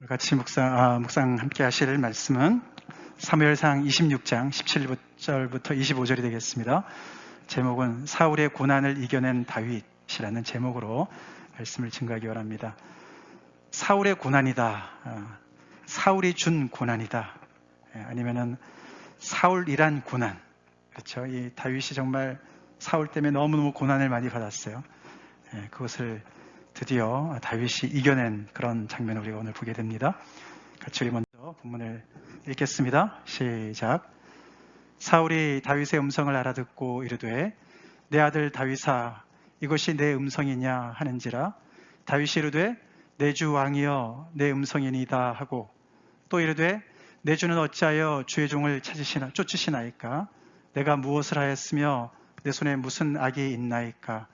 같이 묵상 함께 하실 말씀은 사무엘상 26장 17절부터 25절이 되겠습니다. 제목은 사울의 고난을 이겨낸 다윗이라는 제목으로 말씀을 증거하기 원합니다. 사울의 고난이다. 사울이 준 고난이다. 아니면은 사울이란 고난. 그렇죠. 이 다윗이 정말 사울 때문에 너무너무 고난을 많이 받았어요. 그것을 드디어 다윗이 이겨낸 그런 장면을 우리가 오늘 보게 됩니다. 같이 우리 먼저 본문을 읽겠습니다. 시작. 사울이 다윗의 음성을 알아듣고 이르되 내 아들 다윗아 이것이 내 음성이냐 하는지라 다윗이 이르되 내 주 왕이여 내 음성이니이다 하고 또 이르되 내 주는 어찌하여 주의 종을 쫓으시나이까 내가 무엇을 하였으며 내 손에 무슨 악이 있나이까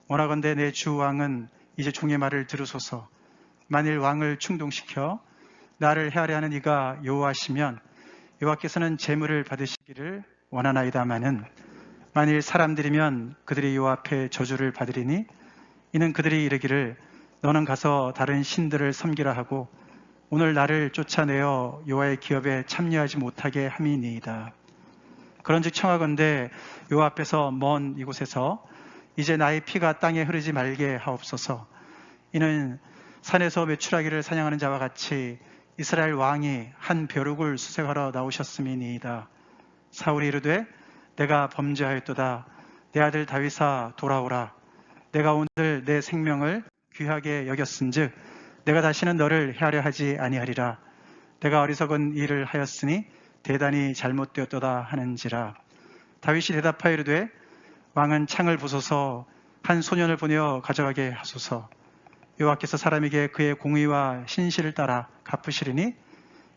원하건대 내 주 왕은 이제 종의 말을 들으소서. 만일 왕을 충동시켜 나를 해하려 하는 이가 여호와시면 여호와께서는 재물을 받으시기를 원하나이다마는 만일 사람들이면 그들이 여호와 앞에 저주를 받으리니 이는 그들이 이르기를 너는 가서 다른 신들을 섬기라 하고 오늘 나를 쫓아내어 여호와의 기업에 참여하지 못하게 함이니이다. 그런즉 청하건대 여호와 앞에서 먼 이곳에서 이제 나의 피가 땅에 흐르지 말게 하옵소서. 이는 산에서 메추라기를 사냥하는 자와 같이 이스라엘 왕이 한 벼룩을 수색하러 나오셨음이니이다. 사울이 이르되 내가 범죄하였도다. 내 아들 다윗아 돌아오라. 내가 오늘 내 생명을 귀하게 여겼은즉 내가 다시는 너를 해하려 하지 아니하리라. 내가 어리석은 일을 하였으니 대단히 잘못되었도다 하는지라. 다윗이 대답하여 이르되 왕은 창을 부숴서 한 소년을 보내어 가져가게 하소서. 여호와께서 사람에게 그의 공의와 신실을 따라 갚으시리니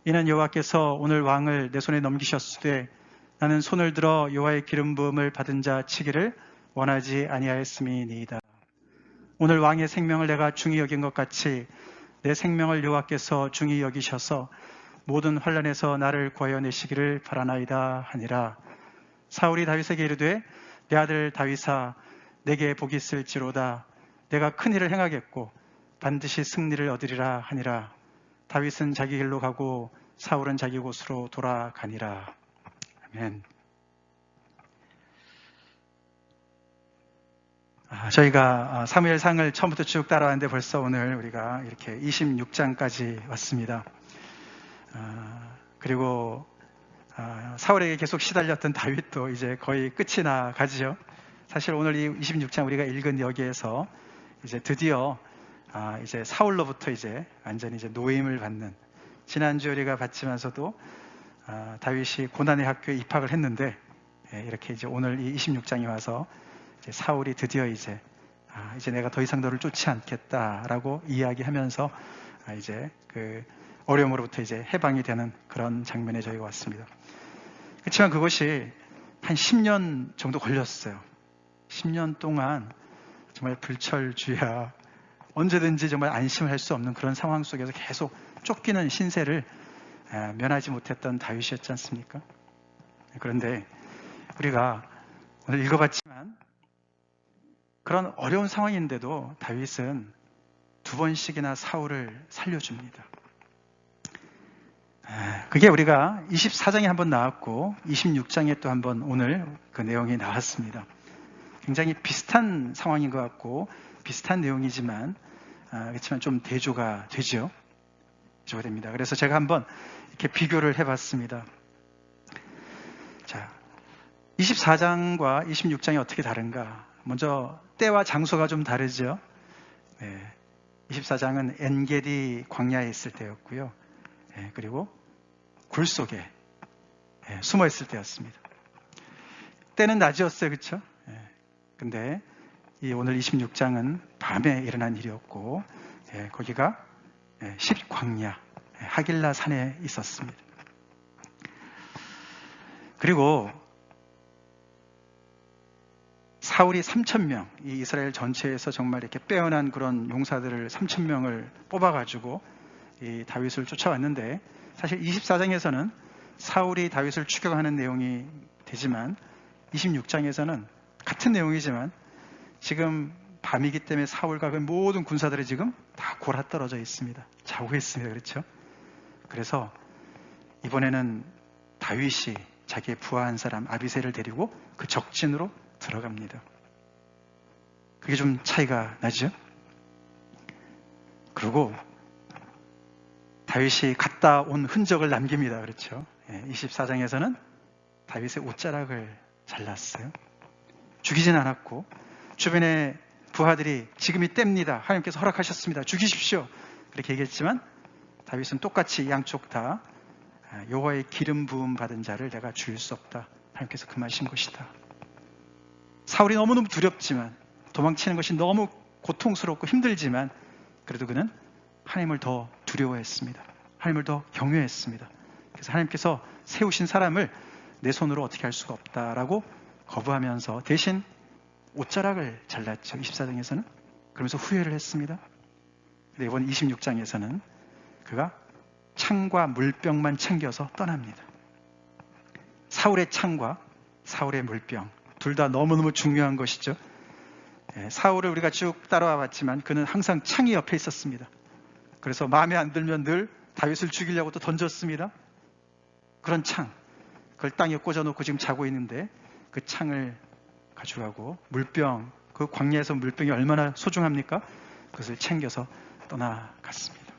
이는 여호와께서 오늘 왕을 내 손에 넘기셨으되 나는 손을 들어 여호와의 기름 부음을 받은 자 치기를 원하지 아니하였음이니이다. 오늘 왕의 생명을 내가 중히 여긴 것 같이 내 생명을 여호와께서 중히 여기셔서 모든 환난에서 나를 구하여 내시기를 바라나이다 하니라. 사울이 다윗에게 이르되 내 아들 다윗아 내게 복이 있을지로다. 내가 큰 일을 행하겠고 반드시 승리를 얻으리라 하니라. 다윗은 자기 길로 가고 사울은 자기 곳으로 돌아가니라. 아멘. 저희가 사무엘상을 처음부터 쭉 따라왔는데 벌써 오늘 우리가 이렇게 26장까지 왔습니다. 그리고 사울에게 계속 시달렸던 다윗도 이제 거의 끝이 나 가지요. 사실 오늘 이 26장 우리가 읽은 여기에서 이제 드디어 이제 사울로부터 이제 완전히 이제 노임을 받는, 지난주 우리가 봤지만서도 다윗이 고난의 학교에 입학을 했는데 이렇게 이제 오늘 이 26장에 와서 이제 사울이 드디어 이제 내가 더 이상 너를 쫓지 않겠다라고 이야기하면서 이제 그 어려움으로부터 이제 해방이 되는 그런 장면에 저희가 왔습니다. 그렇지만 그것이 한 10년 정도 걸렸어요. 10년 동안 정말 불철주야 언제든지 정말 안심을 할 수 없는 그런 상황 속에서 계속 쫓기는 신세를 면하지 못했던 다윗이었지 않습니까? 그런데 우리가 오늘 읽어봤지만 그런 어려운 상황인데도 다윗은 2번씩이나 사울을 살려줍니다. 그게 우리가 24장에 한번 나왔고 26장에 또 한번 오늘 그 내용이 나왔습니다. 굉장히 비슷한 상황인 것 같고 비슷한 내용이지만 그렇지만 좀 대조가 되죠. 대조가 됩니다. 그래서 제가 한번 이렇게 비교를 해봤습니다. 자, 24장과 26장이 어떻게 다른가? 먼저 때와 장소가 좀 다르죠. 24장은 엔게디 광야에 있을 때였고요. 그리고 굴 속에 숨어 있을 때였습니다. 때는 낮이었어요, 그렇죠? 근데 이 오늘 26장은 밤에 일어난 일이었고 거기가 십광야 하길라 산에 있었습니다. 그리고 사울이 3,000명, 이 이스라엘 전체에서 정말 이렇게 빼어난 그런 용사들을 3,000명을 뽑아가지고 이 다윗을 쫓아왔는데 사실 24장에서는 사울이 다윗을 추격하는 내용이 되지만 26장에서는 같은 내용이지만 지금 밤이기 때문에 사울과 그 모든 군사들이 지금 다 골아떨어져 있습니다. 좌우했습니다. 그렇죠? 그래서 이번에는 다윗이 자기의 부하한 사람 아비새를 데리고 그 적진으로 들어갑니다. 그게 좀 차이가 나죠? 그리고 다윗이 갔다 온 흔적을 남깁니다. 그렇죠? 24장에서는 다윗의 옷자락을 잘랐어요. 죽이진 않았고 주변의 부하들이 지금이 때입니다. 하나님께서 허락하셨습니다. 죽이십시오. 그렇게 얘기했지만 다윗은 똑같이 양쪽 다 여호와의 기름 부음 받은 자를 내가 죽일 수 없다. 하나님께서 금하신 것이다. 사울이 너무너무 두렵지만 도망치는 것이 너무 고통스럽고 힘들지만 그래도 그는 하나님을 더 두려워했습니다. 하나님을 더 경외했습니다. 그래서 하나님께서 세우신 사람을 내 손으로 어떻게 할 수가 없다라고 거부하면서 대신 옷자락을 잘랐죠. 24장에서는. 그러면서 후회를 했습니다. 근데 이번 26장에서는 그가 창과 물병만 챙겨서 떠납니다. 사울의 창과 사울의 물병 둘 다 너무너무 중요한 것이죠. 사울을 우리가 쭉 따라와 봤지만 그는 항상 창이 옆에 있었습니다. 그래서 마음에 안 들면 늘 다윗을 죽이려고 또 던졌습니다. 그런 창, 그걸 땅에 꽂아놓고 지금 자고 있는데 그 창을 가져가고 물병, 그 광야에서 물병이 얼마나 소중합니까? 그것을 챙겨서 떠나갔습니다.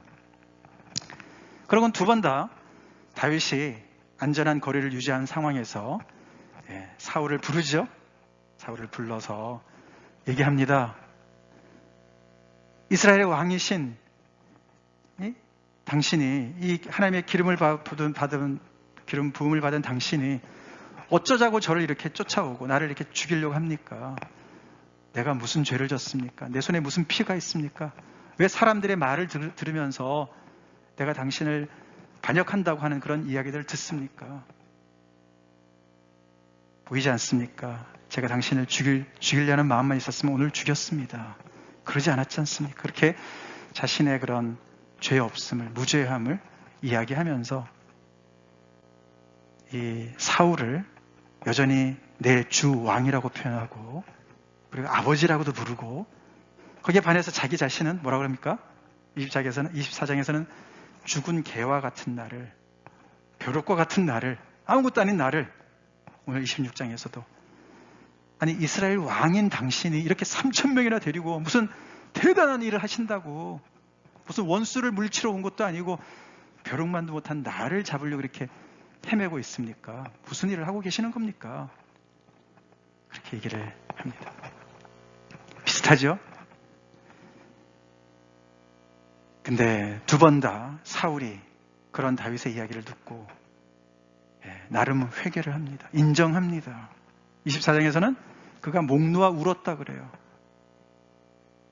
그러곤 두 번 다 다윗이 안전한 거리를 유지한 상황에서 사울을 부르죠. 사울을 불러서 얘기합니다. 이스라엘의 왕이신 당신이 이 하나님의 기름을 받은 기름 부음을 받은 당신이 어쩌자고 저를 이렇게 쫓아오고 나를 이렇게 죽이려고 합니까? 내가 무슨 죄를 졌습니까? 내 손에 무슨 피가 있습니까? 왜 사람들의 말을 들으면서 내가 당신을 반역한다고 하는 그런 이야기들을 듣습니까? 보이지 않습니까? 제가 당신을 죽이려는 마음만 있었으면 오늘 죽였습니다. 그러지 않았지 않습니까? 그렇게 자신의 그런 죄 없음을, 무죄함을 이야기하면서 이 사울을 여전히 내 주 왕이라고 표현하고 그리고 아버지라고도 부르고 거기에 반해서 자기 자신은 뭐라고 합니까? 24장에서는 죽은 개와 같은 나를, 벼룩과 같은 나를, 아무것도 아닌 나를 오늘 26장에서도 아니 이스라엘 왕인 당신이 이렇게 3,000명이나 데리고 무슨 대단한 일을 하신다고 무슨 원수를 물치러 온 것도 아니고 벼룩만도 못한 나를 잡으려고 이렇게 헤매고 있습니까? 무슨 일을 하고 계시는 겁니까? 그렇게 얘기를 합니다. 비슷하죠? 근데 두 번 다 사울이 그런 다윗의 이야기를 듣고 나름 회개를 합니다. 인정합니다. 24장에서는 그가 목 놓아 울었다 그래요.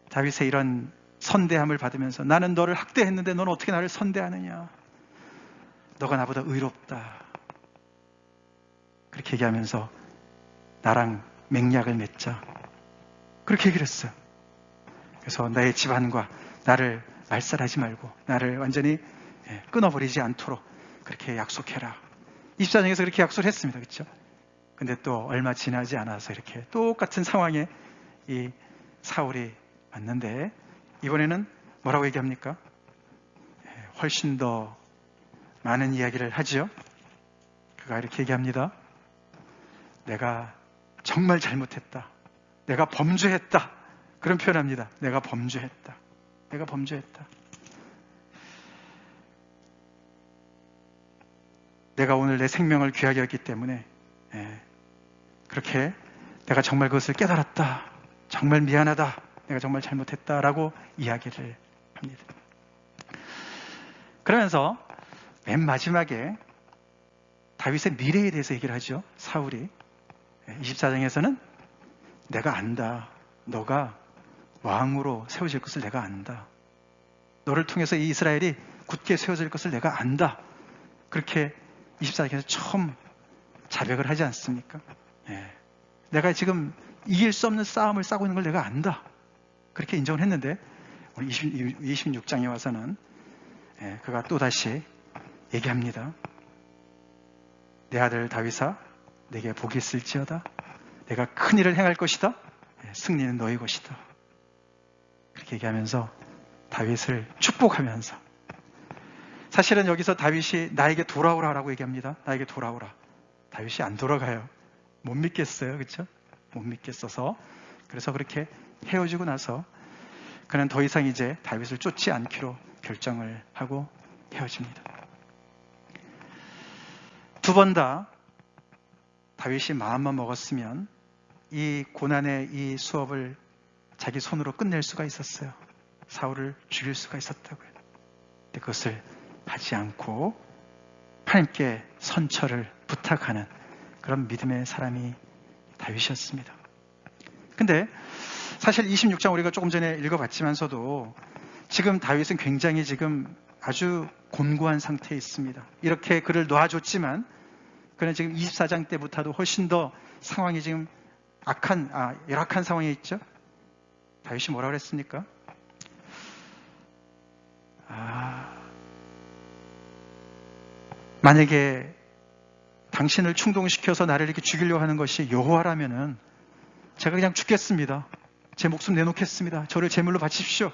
다윗의 이런 선대함을 받으면서 나는 너를 학대했는데 너는 어떻게 나를 선대하느냐? 너가 나보다 의롭다. 그렇게 얘기하면서 나랑 맹약을 맺자. 그렇게 얘기를 했어요. 그래서 나의 집안과 나를 말살하지 말고 나를 완전히 끊어버리지 않도록 그렇게 약속해라. 24장에서 그렇게 약속을 했습니다. 그렇죠? 근데 또 얼마 지나지 않아서 이렇게 똑같은 상황에 이 사울이 왔는데 이번에는 뭐라고 얘기합니까? 훨씬 더 많은 이야기를 하죠. 그가 이렇게 얘기합니다. 내가 정말 잘못했다. 내가 범죄했다. 그런 표현합니다. 내가 범죄했다. 내가 범죄했다. 내가 오늘 내 생명을 귀하게 여겼기 때문에 그렇게 내가 정말 그것을 깨달았다. 정말 미안하다. 내가 정말 잘못했다라고 이야기를 합니다. 그러면서 맨 마지막에 다윗의 미래에 대해서 얘기를 하죠. 사울이 24장에서는 내가 안다. 너가 왕으로 세워질 것을 내가 안다. 너를 통해서 이 이스라엘이 굳게 세워질 것을 내가 안다. 그렇게 24장에서 처음 자백을 하지 않습니까? 내가 지금 이길 수 없는 싸움을 싸고 있는 걸 내가 안다. 그렇게 인정을 했는데 오늘 26장에 와서는 그가 또다시 얘기합니다. 내 아들 다윗아 내게 복이 있을지어다. 내가 큰 일을 행할 것이다. 승리는 너의 것이다. 그렇게 얘기하면서 다윗을 축복하면서 사실은 여기서 다윗이 나에게 돌아오라라고 얘기합니다. 나에게 돌아오라. 다윗이 안 돌아가요. 못 믿겠어요. 그렇죠? 못 믿겠어서. 그래서 그렇게 헤어지고 나서 그는 더 이상 이제 다윗을 쫓지 않기로 결정을 하고 헤어집니다. 두 번 다 다윗이 마음만 먹었으면 이 고난의 이 수업을 자기 손으로 끝낼 수가 있었어요. 사울을 죽일 수가 있었다고요. 근데 그것을 하지 않고 하나님께 선처를 부탁하는 그런 믿음의 사람이 다윗이었습니다. 근데 사실 26장 우리가 조금 전에 읽어봤지만서도 지금 다윗은 굉장히 지금 아주 곤고한 상태에 있습니다. 이렇게 그를 놓아줬지만 그는 지금 24장 때부터도 훨씬 더 상황이 지금 열악한 상황에 있죠. 다윗이 뭐라고 그랬습니까? 만약에 당신을 충동시켜서 나를 이렇게 죽이려고 하는 것이 여호와라면은 제가 그냥 죽겠습니다. 제 목숨 내놓겠습니다. 저를 제물로 바치십시오.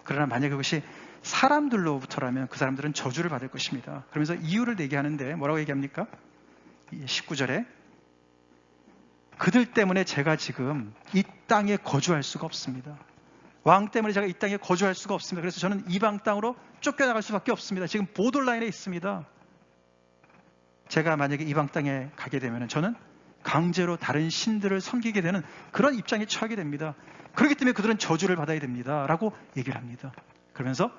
그러나 만약에 그것이 사람들로부터라면 그 사람들은 저주를 받을 것입니다. 그러면서 이유를 얘기하는데 뭐라고 얘기합니까? 19절에 그들 때문에 제가 지금 이 땅에 거주할 수가 없습니다. 왕 때문에 제가 이 땅에 거주할 수가 없습니다. 그래서 저는 이방 땅으로 쫓겨나갈 수밖에 없습니다. 지금 보더라인에 있습니다. 제가 만약에 이방 땅에 가게 되면 저는 강제로 다른 신들을 섬기게 되는 그런 입장에 처하게 됩니다. 그렇기 때문에 그들은 저주를 받아야 됩니다. 라고 얘기를 합니다. 그러면서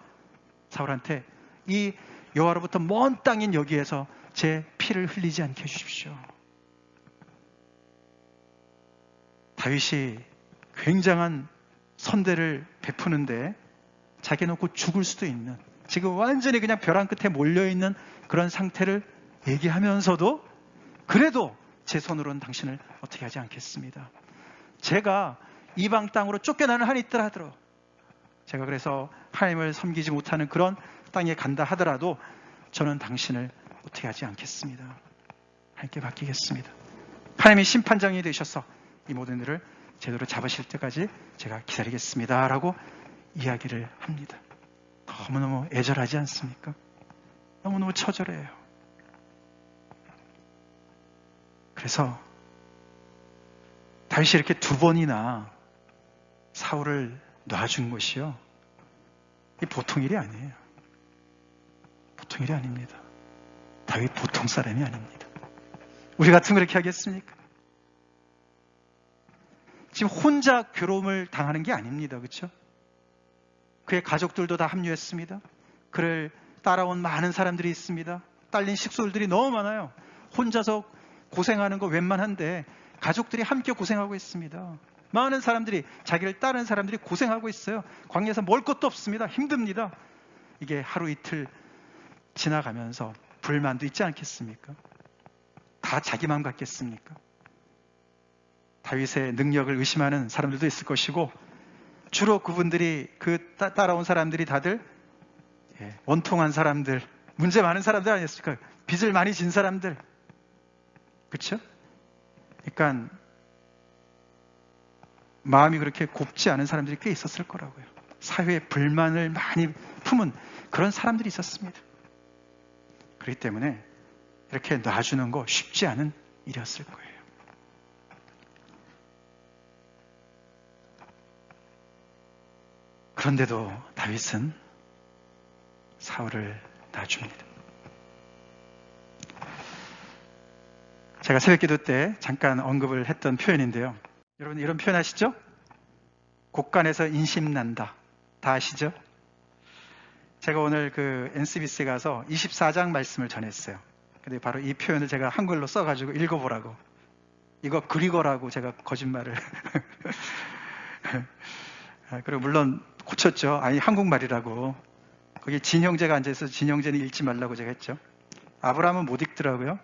사울한테 이 여호와로부터 먼 땅인 여기에서 제 피를 흘리지 않게 해주십시오. 다윗이 굉장한 선대를 베푸는데 자기 놓고 죽을 수도 있는, 지금 완전히 그냥 벼랑 끝에 몰려있는 그런 상태를 얘기하면서도 그래도 제 손으로는 당신을 어떻게 하지 않겠습니다. 제가 이방 땅으로 쫓겨나는 한이 있더라 하더라도, 제가 그래서 하나님을 섬기지 못하는 그런 땅에 간다 하더라도 저는 당신을 어떻게 하지 않겠습니다. 하나님께 맡기겠습니다. 하나님이 심판장이 되셔서 이 모든 일을 제대로 잡으실 때까지 제가 기다리겠습니다. 라고 이야기를 합니다. 너무너무 애절하지 않습니까? 너무너무 처절해요. 그래서 다윗이 이렇게 두 번이나 사울을 놔준 것이요, 이 보통 일이 아니에요. 보통 일이 아닙니다. 다윗 보통 사람이 아닙니다. 우리 같으면 그렇게 하겠습니까? 지금 혼자 괴로움을 당하는 게 아닙니다. 그렇죠? 그의 가족들도 다 합류했습니다. 그를 따라온 많은 사람들이 있습니다. 딸린 식솔들이 너무 많아요. 혼자서 고생하는 거 웬만한데 가족들이 함께 고생하고 있습니다. 많은 사람들이, 자기를 따르는 사람들이 고생하고 있어요. 광야에서 먹을 것도 없습니다. 힘듭니다. 이게 하루 이틀 지나가면서 불만도 있지 않겠습니까? 다 자기만 같겠습니까? 다윗의 능력을 의심하는 사람들도 있을 것이고, 주로 그분들이 따라온 사람들이 다들 원통한 사람들, 문제 많은 사람들 아니었을까요? 빚을 많이 진 사람들, 그렇죠? 그러니까 마음이 그렇게 곱지 않은 사람들이 꽤 있었을 거라고요. 사회에 불만을 많이 품은 그런 사람들이 있었습니다. 그렇기 때문에 이렇게 놔주는 거 쉽지 않은 일이었을 거예요. 그런데도 다윗은 사울을 놔줍니다. 제가 새벽기도 때 잠깐 언급을 했던 표현인데요. 여러분 이런 표현 아시죠? 곡간에서 인심난다. 다 아시죠? 제가 오늘 그 NCBC에 가서 24장 말씀을 전했어요. 근데 바로 이 표현을 제가 한글로 써가지고 읽어보라고. 이거 그리거라고 제가 거짓말을. 그리고 물론 고쳤죠. 아니 한국말이라고. 거기 진형제가 앉아있어서 진형제는 읽지 말라고 제가 했죠. 아브라함은 못 읽더라고요.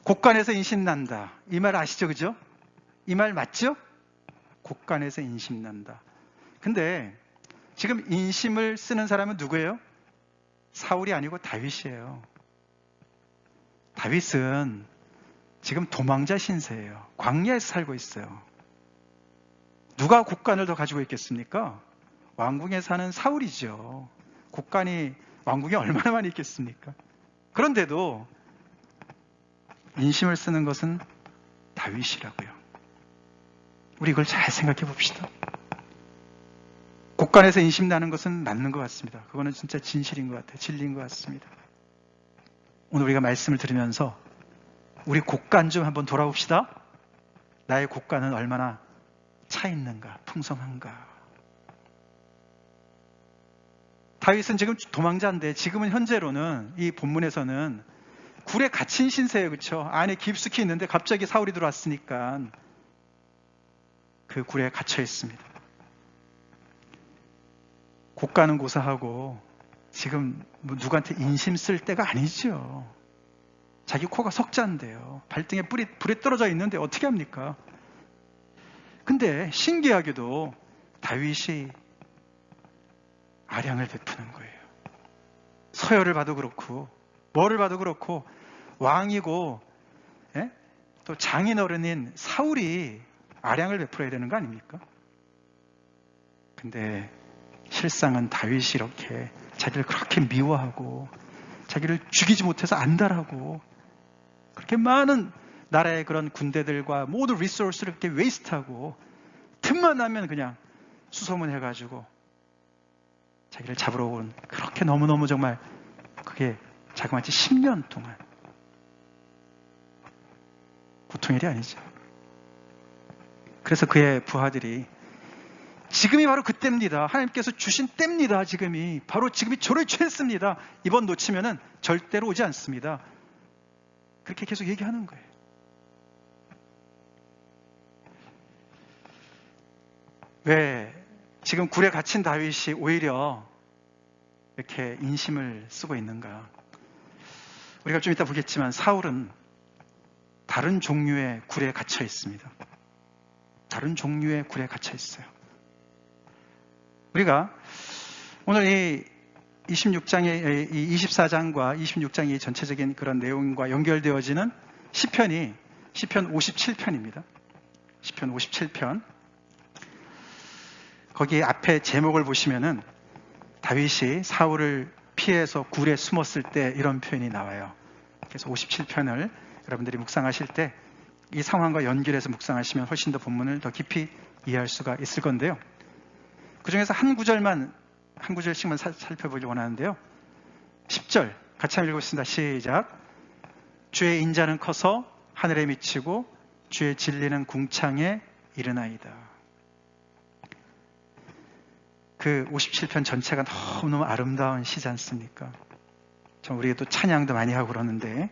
곡간에서 인심난다. 이 말 아시죠? 그죠? 이 말 맞죠? 곡간에서 인심난다. 근데 지금 인심을 쓰는 사람은 누구예요? 사울이 아니고 다윗이에요. 다윗은 지금 도망자 신세예요. 광야에서 살고 있어요. 누가 곡간을 더 가지고 있겠습니까? 왕궁에 사는 사울이죠. 곡간이 왕궁에 얼마나 많이 있겠습니까? 그런데도 인심을 쓰는 것은 다윗이라고요. 우리 이걸 잘 생각해 봅시다. 곡간에서 인심 나는 것은 맞는 것 같습니다. 그거는 진짜 진실인 것 같아요. 진리인 것 같습니다. 오늘 우리가 말씀을 들으면서 우리 곡간 좀 한번 돌아봅시다. 나의 곡간은 얼마나 차 있는가, 풍성한가. 다윗은 지금 도망자인데 지금은 현재로는 이 본문에서는 굴에 갇힌 신세예요. 그렇죠? 안에 깊숙이 있는데 갑자기 사울이 들어왔으니까 그 굴에 갇혀 있습니다. 곡간은 고사하고 지금 누구한테 인심 쓸 때가 아니죠. 자기 코가 석자인데요. 발등에 불이 떨어져 있는데 어떻게 합니까? 근데 신기하게도 다윗이 아량을 베푸는 거예요. 서열을 봐도 그렇고 뭐를 봐도 그렇고 왕이고 또 장인어른인 사울이 아량을 베풀어야 되는 거 아닙니까? 근데 실상은 다윗이 이렇게 자기를 그렇게 미워하고 자기를 죽이지 못해서 안달하고 그렇게 많은 나라의 그런 군대들과 모든 리소스를 이렇게 웨이스트하고 틈만 나면 그냥 수소문해가지고 자기를 잡으러 온 그렇게 너무너무 정말 그게 자그마치 10년 동안 보통 일이 아니죠. 그래서 그의 부하들이 지금이 바로 그때입니다. 하나님께서 주신 때입니다. 지금이 저를 취했습니다. 이번 놓치면은 절대로 오지 않습니다. 그렇게 계속 얘기하는 거예요. 왜 지금 굴에 갇힌 다윗이 오히려 이렇게 인심을 쓰고 있는가? 우리가 좀 이따 보겠지만 사울은 다른 종류의 굴에 갇혀 있습니다. 다른 종류의 굴에 갇혀 있어요. 우리가 오늘 이 26장의 이 24장과 26장의 전체적인 그런 내용과 연결되어지는 시편 57편입니다. 시편 57편. 거기 앞에 제목을 보시면은 다윗이 사울을 피해서 굴에 숨었을 때 이런 표현이 나와요. 그래서 57편을 여러분들이 묵상하실 때 이 상황과 연결해서 묵상하시면 훨씬 더 본문을 더 깊이 이해할 수가 있을 건데요. 그 중에서 한 구절씩만 살펴보기 원하는데요. 10절 같이 한번 읽어보겠습니다. 시작. 주의 인자는 커서 하늘에 미치고 주의 진리는 궁창에 이르나이다. 그 57편 전체가 너무너무 아름다운 시지 않습니까? 우리가 또 찬양도 많이 하고 그러는데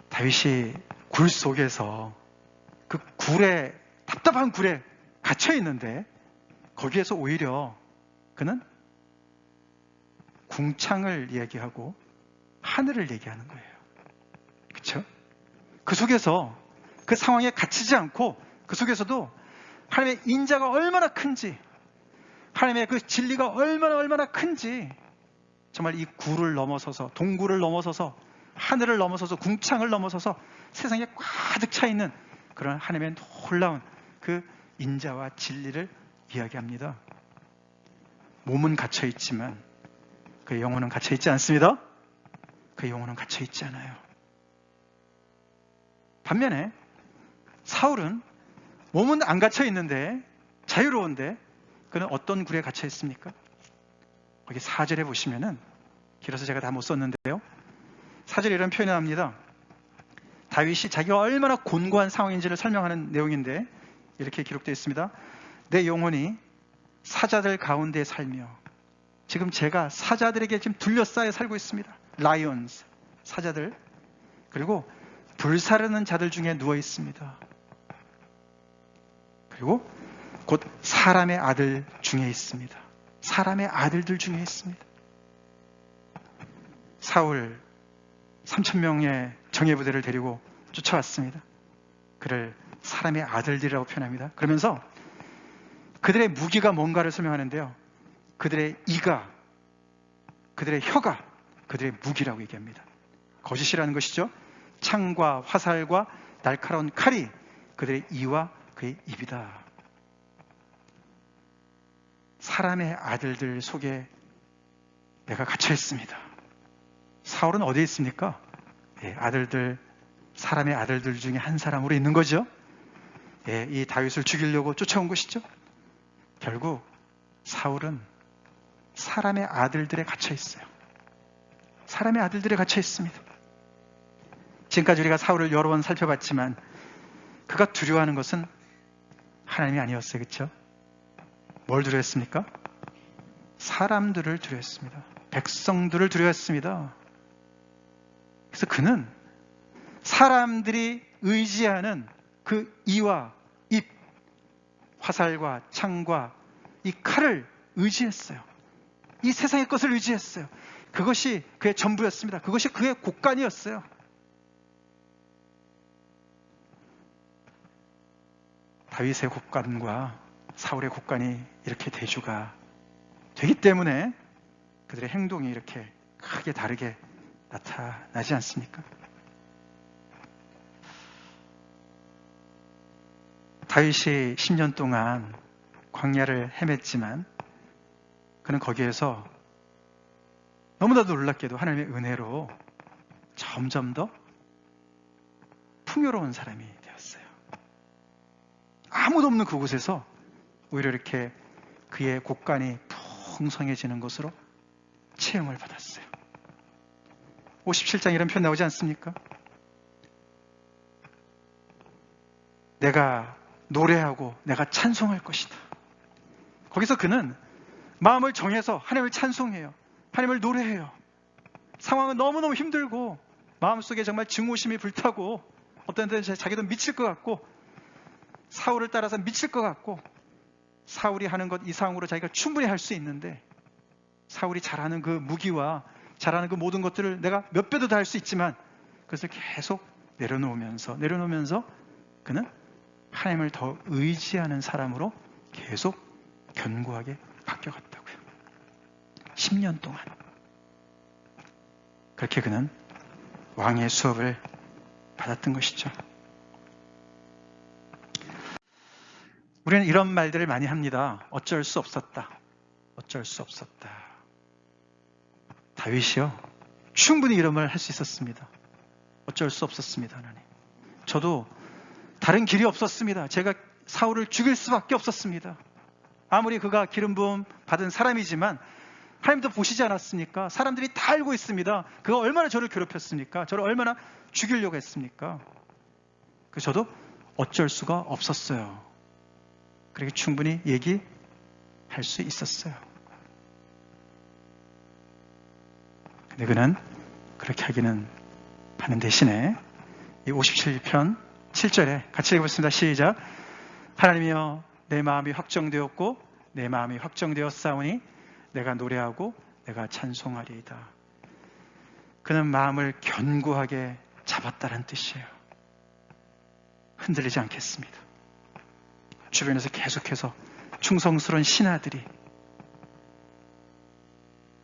다윗이 굴 속에서 그 답답한 굴에 갇혀 있는데 거기에서 오히려 그는 궁창을 얘기하고 하늘을 얘기하는 거예요. 그렇죠? 그 속에서 그 상황에 갇히지 않고 그 속에서도 하나님의 인자가 얼마나 큰지, 하나님의 그 진리가 얼마나 큰지, 정말 이 굴을 넘어서서, 동굴을 넘어서서, 하늘을 넘어서서, 궁창을 넘어서서 세상에 가득 차 있는 그런 하나님의 놀라운 그 인자와 진리를 이야기합니다. 몸은 갇혀 있지만 그의 영혼은 갇혀 있지 않습니다. 그의 영혼은 갇혀 있지 않아요. 반면에 사울은 몸은 안 갇혀 있는데 자유로운데 그는 어떤 굴에 갇혀 있습니까? 거기 4절에 보시면은 길어서 제가 다 못 썼는데요. 4절에 이런 표현이 나옵니다. 다윗이 자기가 얼마나 곤고한 상황인지를 설명하는 내용인데 이렇게 기록되어 있습니다. 내 영혼이 사자들 가운데 살며, 지금 제가 사자들에게 지금 둘러싸여 살고 있습니다. 라이온스, 사자들, 그리고 불사르는 자들 중에 누워 있습니다. 그리고 곧 사람의 아들 중에 있습니다. 사람의 아들들 중에 있습니다. 사울 3,000명의 정예부대를 데리고 쫓아왔습니다. 그를 사람의 아들들이라고 표현합니다. 그러면서 그들의 무기가 뭔가를 설명하는데요. 그들의 이가, 그들의 혀가 그들의 무기라고 얘기합니다. 거짓이라는 것이죠. 창과 화살과 날카로운 칼이 그들의 이와 그의 입이다. 사람의 아들들 속에 내가 갇혀 있습니다. 사울은 어디에 있습니까? 예, 사람의 아들들 중에 한 사람으로 있는 거죠. 예, 이 다윗을 죽이려고 쫓아온 것이죠. 결국 사울은 사람의 아들들에 갇혀 있어요. 사람의 아들들에 갇혀 있습니다. 지금까지 우리가 사울을 여러 번 살펴봤지만 그가 두려워하는 것은 하나님이 아니었어요. 그렇죠? 뭘 두려워했습니까? 사람들을 두려워했습니다. 백성들을 두려워했습니다. 그래서 그는 사람들이 의지하는 그 이와 입, 화살과 창과 이 칼을 의지했어요. 이 세상의 것을 의지했어요. 그것이 그의 전부였습니다. 그것이 그의 곡간이었어요. 다윗의 곡간과 사울의 곡간이 이렇게 대조가 되기 때문에 그들의 행동이 이렇게 크게 다르게 나타나지 않습니까? 다윗이 10년 동안 광야를 헤맸지만 그는 거기에서 너무나도 놀랍게도 하나님의 은혜로 점점 더 풍요로운 사람이 되었어요. 아무도 없는 그곳에서 오히려 이렇게 그의 곡간이 풍성해지는 것으로 체험을 받았어요. 57장 이런 표현 나오지 않습니까? 내가 노래하고 내가 찬송할 것이다. 거기서 그는 마음을 정해서 하나님을 찬송해요. 하나님을 노래해요. 상황은 너무너무 힘들고 마음속에 정말 증오심이 불타고 어떤 때는 자기도 미칠 것 같고 사울을 따라서 미칠 것 같고 사울이 하는 것 이상으로 자기가 충분히 할 수 있는데 사울이 잘하는 그 무기와 잘하는 그 모든 것들을 내가 몇 배도 다 할 수 있지만 그것을 계속 내려놓으면서 그는 하나님을 더 의지하는 사람으로 계속 견고하게 바뀌어갔다고요. 10년 동안 그렇게 그는 왕의 수업을 받았던 것이죠. 우리는 이런 말들을 많이 합니다. 어쩔 수 없었다. 어쩔 수 없었다. 다윗이요. 충분히 이런 말 할 수 있었습니다. 어쩔 수 없었습니다. 하나님. 저도 다른 길이 없었습니다. 제가 사울을 죽일 수밖에 없었습니다. 아무리 그가 기름 부음 받은 사람이지만 하나님도 보시지 않았습니까? 사람들이 다 알고 있습니다. 그가 얼마나 저를 괴롭혔습니까? 저를 얼마나 죽이려고 했습니까? 그래서 저도 어쩔 수가 없었어요. 그렇게 충분히 얘기할 수 있었어요. 근데 그는 그렇게 하기는 하는 대신에 이 57편 7절에 같이 읽어보겠습니다. 시작. 하나님이여 내 마음이 확정되었고 내 마음이 확정되었사오니 내가 노래하고 내가 찬송하리이다. 그는 마음을 견고하게 잡았다는 뜻이에요. 흔들리지 않겠습니다. 주변에서 계속해서 충성스러운 신하들이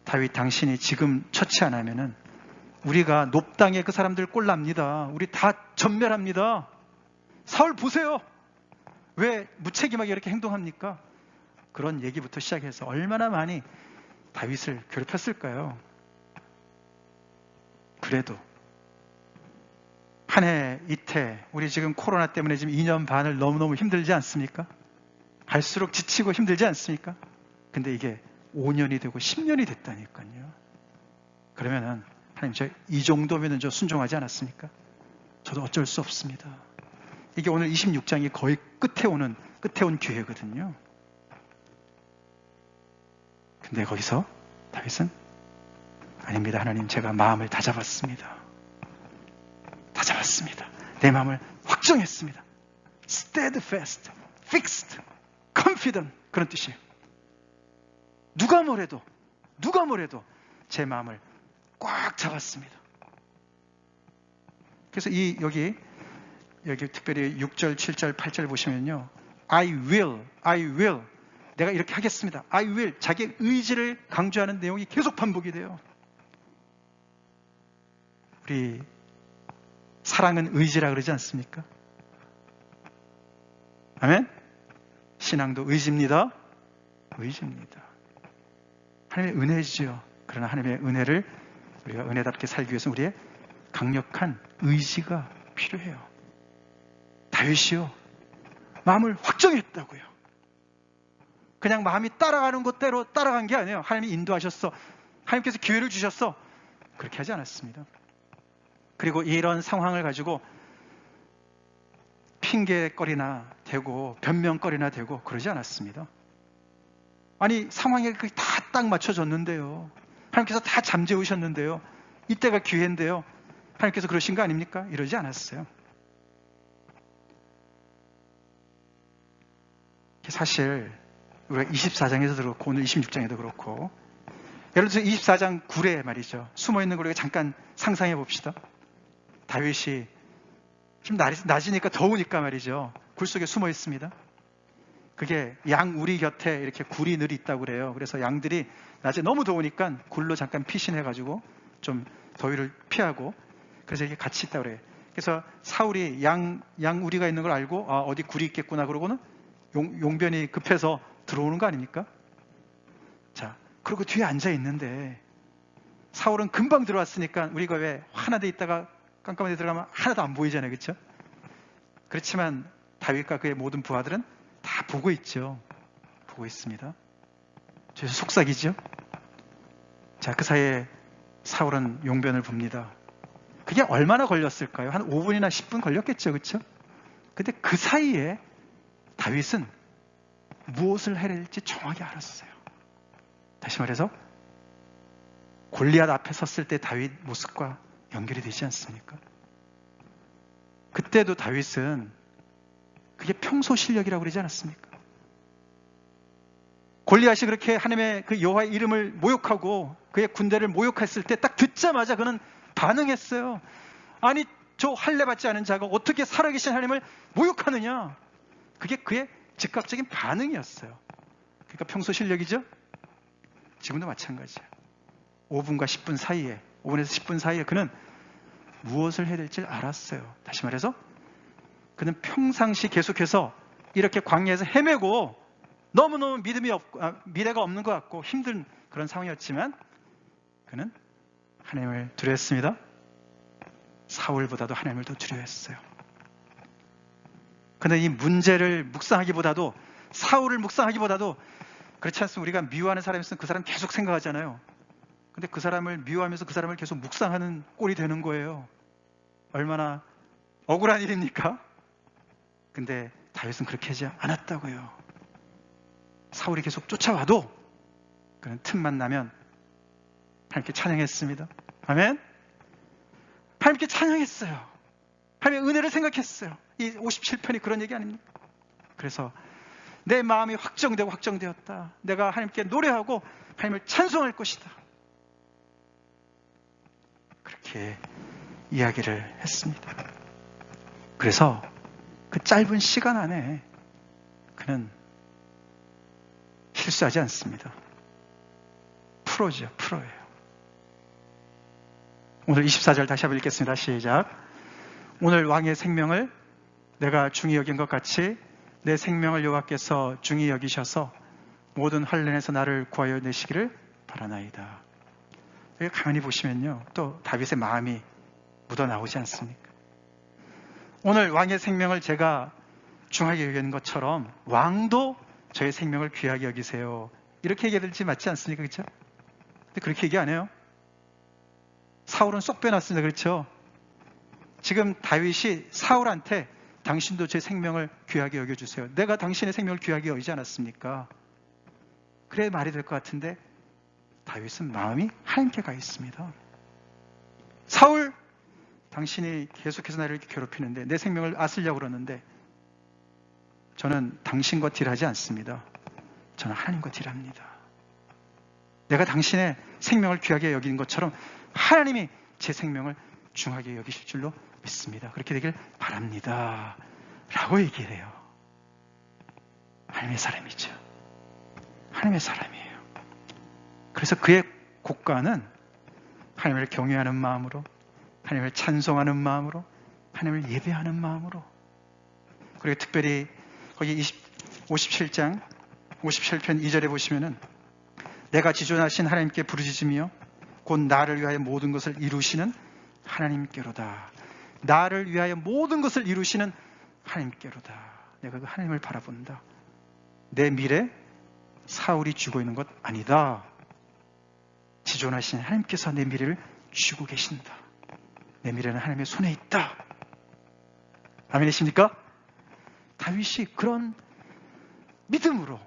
다윗 당신이 지금 처치 안 하면은 우리가 높당에 그 사람들 꼴납니다. 우리 다 전멸합니다. 사울 보세요. 왜 무책임하게 이렇게 행동합니까? 그런 얘기부터 시작해서 얼마나 많이 다윗을 괴롭혔을까요? 그래도 한 해 이태 우리 지금 코로나 때문에 지금 2년 반을 너무너무 힘들지 않습니까? 갈수록 지치고 힘들지 않습니까? 근데 이게 5년이 되고 10년이 됐다니까요. 그러면은 하나님 저 이 정도면은 저 순종하지 않았습니까? 저도 어쩔 수 없습니다. 이게 오늘 26장이 거의 끝에 온 기회거든요. 근데 거기서 다윗은 아닙니다. 하나님 제가 마음을 다 잡았습니다. 다 잡았습니다. 내 마음을 확정했습니다. steadfast, fixed, confident 그런 뜻이에요. 누가 뭐래도 제 마음을 꽉 잡았습니다. 그래서 여기 특별히 6절, 7절, 8절 보시면요. I will 내가 이렇게 하겠습니다. I will 자기의 의지를 강조하는 내용이 계속 반복이 돼요. 우리 사랑은 의지라 그러지 않습니까? 아멘? 신앙도 의지입니다. 의지입니다. 하나님의 은혜지요. 그러나 하나님의 은혜를 우리가 은혜답게 살기 위해서 우리의 강력한 의지가 필요해요. 다윗이요, 마음을 확정했다고요. 그냥 마음이 따라가는 것대로 따라간 게 아니에요. 하나님이 인도하셨어. 하나님께서 기회를 주셨어. 그렇게 하지 않았습니다. 그리고 이런 상황을 가지고 핑계거리나 대고 변명거리나 대고 그러지 않았습니다. 아니, 상황에 다 딱 맞춰졌는데요. 하나님께서 다 잠재우셨는데요. 이때가 기회인데요. 하나님께서 그러신 거 아닙니까? 이러지 않았어요. 사실 우리가 24장에서 그렇고 오늘 26장에도 그렇고, 예를 들어서 24장 굴에 말이죠, 숨어있는 걸 우리가 잠깐 상상해 봅시다. 다윗이 좀 낮이니까 더우니까 말이죠, 굴 속에 숨어 있습니다. 그게 양 우리 곁에 이렇게 굴이 늘 있다고 그래요. 그래서 양들이 낮에 너무 더우니까 굴로 잠깐 피신해가지고 좀 더위를 피하고, 그래서 이렇게 같이 있다고 그래요. 그래서 사울이 양 우리가 있는 걸 알고 어디 굴이 있겠구나 그러고는 용변이 급해서 들어오는 거 아닙니까? 자, 그리고 뒤에 앉아 있는데 사울은 금방 들어왔으니까 우리가 왜 하나 돼 있다가 깜깜한 데 들어가면 하나도 안 보이잖아요. 그렇죠? 그렇지만 다윗과 그의 모든 부하들은 다 보고 있죠. 보고 있습니다. 그래서 속삭이죠. 자, 그 사이에 사울은 용변을 봅니다. 그게 얼마나 걸렸을까요? 한 5분이나 10분 걸렸겠죠. 그렇죠? 근데 그 사이에 다윗은 무엇을 해야 될지 정확히 알았어요. 다시 말해서 골리앗 앞에 섰을 때 다윗 모습과 연결이 되지 않습니까? 그때도 다윗은 그게 평소 실력이라고 그러지 않았습니까? 골리앗이 그렇게 하나님의 그 여호와의 이름을 모욕하고 그의 군대를 모욕했을 때 딱 듣자마자 그는 반응했어요. 아니, 저 할례 받지 않은 자가 어떻게 살아계신 하나님을 모욕하느냐? 그게 그의 즉각적인 반응이었어요. 그러니까 평소 실력이죠? 지금도 마찬가지예요. 5분과 10분 사이에, 5분에서 10분 사이에 그는 무엇을 해야 될지 알았어요. 다시 말해서 그는 평상시 계속해서 이렇게 광야에서 헤매고 너무너무 미래가 없는 것 같고 힘든 그런 상황이었지만 그는 하나님을 두려워했습니다. 사울보다도 하나님을 더 두려워했어요. 그런데 이 문제를 묵상하기보다도, 사울을 묵상하기보다도, 그렇지 않습니까? 우리가 미워하는 사람이 있으면 그 사람 계속 생각하잖아요. 근데 그 사람을 미워하면서 그 사람을 계속 묵상하는 꼴이 되는 거예요. 얼마나 억울한 일입니까? 근데 다윗은 그렇게 하지 않았다고요. 사울이 계속 쫓아와도 그는 틈만 나면 하나님께 찬양했습니다. 아멘? 하나님께 찬양했어요. 하나님의 은혜를 생각했어요. 이 57편이 그런 얘기 아닙니까? 그래서 내 마음이 확정되었다. 내가 하나님께 노래하고 하나님을 찬송할 것이다. 그렇게 이야기를 했습니다. 그래서 그 짧은 시간 안에 그는 실수하지 않습니다. 프로예요. 오늘 24절 다시 한번 읽겠습니다. 시작. 오늘 왕의 생명을 내가 중히 여긴 것 같이 내 생명을 여호와께서 중히 여기셔서 모든 환난에서 나를 구하여 내시기를 바라나이다. 여기 가만히 보시면요, 또 다윗의 마음이 묻어나오지 않습니까? 오늘 왕의 생명을 제가 중하게 여기는 것처럼 왕도 저의 생명을 귀하게 여기세요. 이렇게 얘기해야될지 맞지 않습니까? 그렇죠? 근데 그렇게 얘기 안 해요. 사울은 쏙 빼놨습니다. 그렇죠? 지금 다윗이 사울한테 당신도 제 생명을 귀하게 여겨주세요. 내가 당신의 생명을 귀하게 여기지 않았습니까? 그래 말이 될 것 같은데 다윗은 마음이 하나님께 가 있습니다. 사울, 당신이 계속해서 나를 이렇게 괴롭히는데 내 생명을 앗으려고 그러는데 저는 당신과 딜하지 않습니다. 저는 하나님과 딜합니다. 내가 당신의 생명을 귀하게 여기는 것처럼 하나님이 제 생명을 중하게 여기실 줄로 믿습니다. 그렇게 되길 바랍니다. 라고 얘기를 해요. 하나님의 사람이죠. 하나님의 사람이에요. 그래서 그의 곡가는 하나님을 경외하는 마음으로, 하나님을 찬송하는 마음으로, 하나님을 예배하는 마음으로, 그리고 특별히 거기 57장 57편 2절에 보시면은 내가 지존하신 하나님께 부르짖으며 곧 나를 위하여 모든 것을 이루시는 하나님께로다. 나를 위하여 모든 것을 이루시는 하나님께로다. 내가 그 하나님을 바라본다. 내 미래 사울이 쥐고 있는 것 아니다. 지존하신 하나님께서 내 미래를 쥐고 계신다. 내 미래는 하나님의 손에 있다. 아멘이십니까? 다윗이 그런 믿음으로,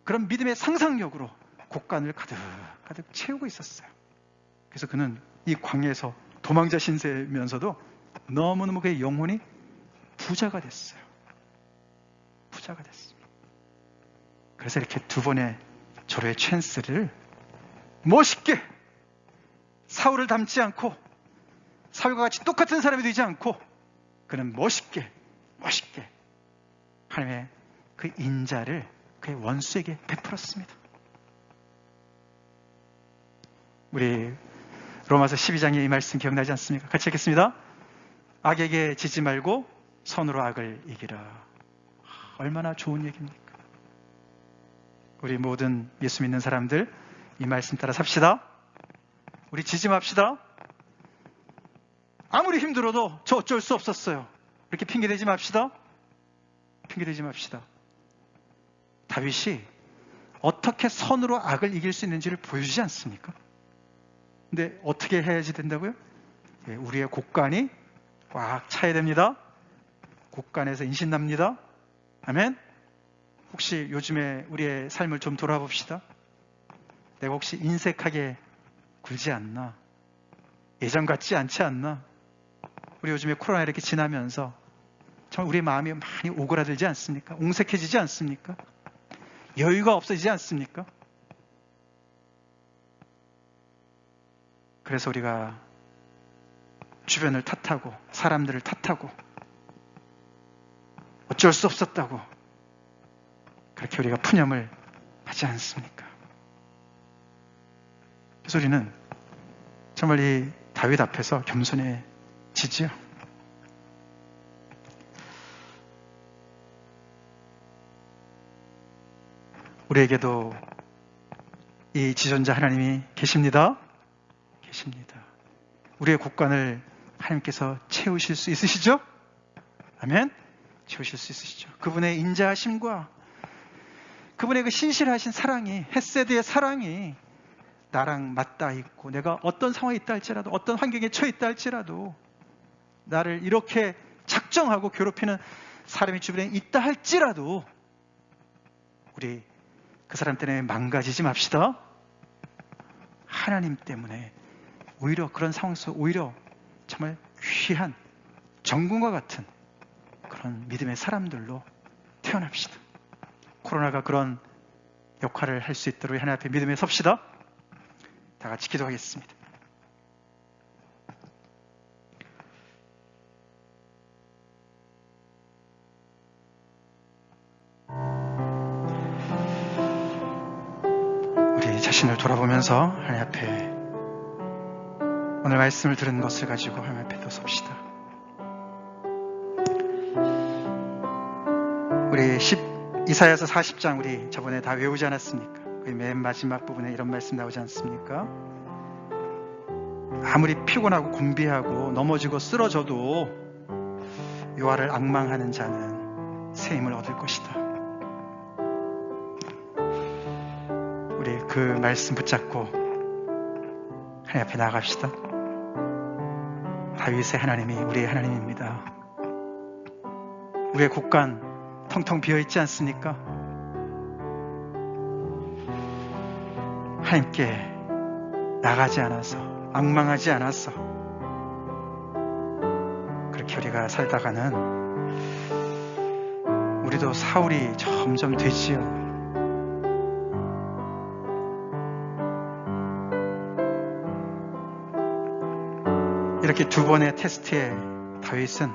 그런 믿음의 상상력으로 곡간을 가득 채우고 있었어요. 그래서 그는 이 광야에서 도망자 신세면서도 너무너무 그의 영혼이 부자가 됐어요. 부자가 됐습니다. 그래서 이렇게 두 번의 절호의 찬스를 멋있게 사울을 닮지 않고 사울과 같이 똑같은 사람이 되지 않고 그는 멋있게 하나님의 그 인자를 그의 원수에게 베풀었습니다. 우리 로마서 12장의 이 말씀 기억나지 않습니까? 같이 읽겠습니다. 악에게 지지 말고 선으로 악을 이기라. 얼마나 좋은 얘기입니까? 우리 모든 예수 믿는 사람들 이 말씀 따라 삽시다. 우리 지지 맙시다. 아무리 힘들어도 저 어쩔 수 없었어요. 이렇게 핑계대지 맙시다. 핑계대지 맙시다. 다윗이 어떻게 선으로 악을 이길 수 있는지를 보여주지 않습니까? 근데 어떻게 해야지 된다고요? 우리의 곡간이 꽉 차야 됩니다. 곡간에서 인신납니다. 아멘? 혹시 요즘에 우리의 삶을 좀 돌아봅시다. 내가 혹시 인색하게 굴지 않나? 예전 같지 않지 않나? 우리 요즘에 코로나 이렇게 지나면서 정말 우리 마음이 많이 오그라들지 않습니까? 옹색해지지 않습니까? 여유가 없어지지 않습니까? 그래서 우리가 주변을 탓하고 사람들을 탓하고 어쩔 수 없었다고 그렇게 우리가 푸념을 하지 않습니까? 그래서 우리는 정말 이 다윗 앞에서 겸손해지지요. 우리에게도 이 지존자 하나님이 계십니다. 계십니다. 우리의 곡간을 하나님께서 채우실 수 있으시죠? 아멘? 채우실 수 있으시죠? 그분의 인자하심과 그분의 그 신실하신 사랑이, 헤세드의 사랑이 나랑 맞닿아 있고 내가 어떤 상황에 있다 할지라도 어떤 환경에 처해 있다 할지라도 나를 이렇게 작정하고 괴롭히는 사람이 주변에 있다 할지라도 우리 그 사람 때문에 망가지지 맙시다. 하나님 때문에 오히려 그런 상황 속 오히려 정말 귀한 정금과 같은 그런 믿음의 사람들로 태어납시다. 코로나가 그런 역할을 할 수 있도록 하나님 앞에 믿음에 섭시다. 다 같이 기도하겠습니다. 우리 자신을 돌아보면서 하나님 앞에 오늘 말씀을 들은 것을 가지고 하나님 앞에 또 섭시다. 우리 이사야서 40장 우리 저번에 다 외우지 않았습니까? 그 맨 마지막 부분에 이런 말씀 나오지 않습니까? 아무리 피곤하고 곤비하고 넘어지고 쓰러져도 여호와를 앙망하는 자는 새 힘을 얻을 것이다. 우리 그 말씀 붙잡고 하나님 앞에 나아갑시다. 다윗의 하나님이 우리의 하나님입니다. 우리의 곡간 텅텅 비어있지 않습니까? 하나님께 나가지 않아서 앙망하지 않아서 그렇게 우리가 살다가는 우리도 사울이 점점 되지요. 이렇게 두 번의 테스트에 다윗은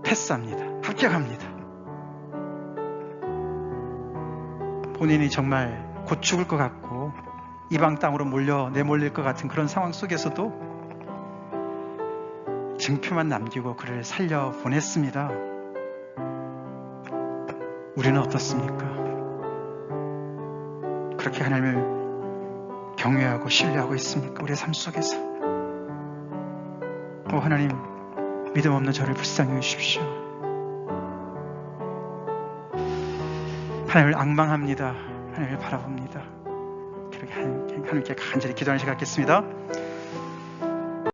패스합니다. 합격합니다. 본인이 정말 곧 죽을 것 같고 이방 땅으로 내몰릴 것 같은 그런 상황 속에서도 증표만 남기고 그를 살려보냈습니다. 우리는 어떻습니까? 그렇게 하나님을 경외하고 신뢰하고 있습니까? 우리의 삶 속에서. 하나님, 믿음 없는 저를 불쌍히 여주십시오. 하나님을 앙망합니다. 하나님을 바라봅니다. 그렇게 하나님께 간절히 기도하는 시간 갖겠습니다.